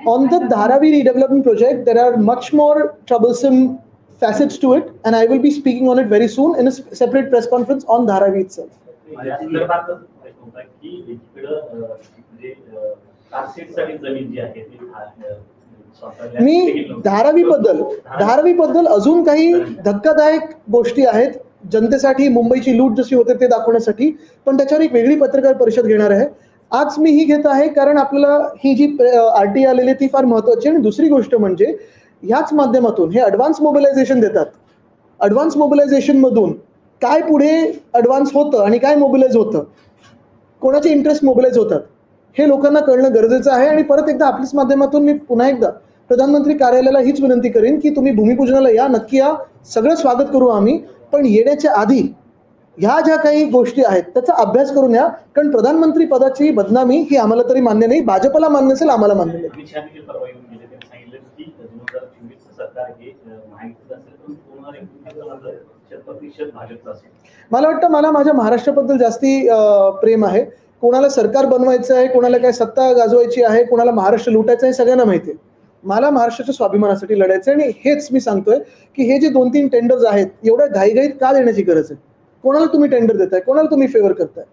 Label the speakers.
Speaker 1: On the Dharavi redevelopment project, there are much more troublesome facets to it, and I will be speaking on it very soon in a separate press conference on Dharavi itself. मी धारावीबद्दल अजून काही धक्कादायक गोष्टी आहेत जनतेसाठी, मुंबईची लूट जशी होते ते दाखवण्यासाठी, पण त्याच्यावर एक वेगळी पत्रकार परिषद घेणार आहे. आज मी ही घेत आहे कारण आपल्याला ही जी RTI आलेली ती फार महत्वाची. आणि दुसरी गोष्ट म्हणजे ह्याच माध्यमातून हे ॲडव्हान्स मोबिलायझेशन देतात. ॲडव्हान्स मोबिलायझेशन मधून काय पुढे ॲडव्हान्स होतं आणि काय मोबिलाइज होतं, कोणाचे इंटरेस्ट मोबिलाइज होतात हे लोकांना कळणं गरजेचं आहे. आणि परत एकदा आपल्याच माध्यमातून मी पुन्हा एकदा प्रधानमंत्री कार्यालयाला हीच विनंती करेन की तुम्ही भूमिपूजनाला या, नक्की या, सगळं स्वागत करू आम्ही, पण येण्याच्या आधी ह्या ज्या काही गोष्टी आहेत त्याचा अभ्यास करून या. कारण प्रधानमंत्री पदाची बदनामी ही आम्हाला तरी मान्य नाही, भाजपला मान्य असेल, आम्हाला मान्य नाही. मला वाटतं मला माझ्या महाराष्ट्राबद्दल जास्ती प्रेम आहे. कोणाला सरकार बनवायचं आहे, कोणाला काय सत्ता गाजवायची आहे, कोणाला महाराष्ट्र लुटायचं आहे, सगळ्यांना माहिती आहे. मला महाराष्ट्राच्या स्वाभिमानासाठी लढायचं आहे. आणि हेच मी सांगतोय की हे जे 2-3 टेंडर्स आहेत एवढ्या घाईघाईत का देण्याची गरज आहे? कोणाला तुम्ही टेंडर देताय, कोणाला तुम्ही फेवर करताय?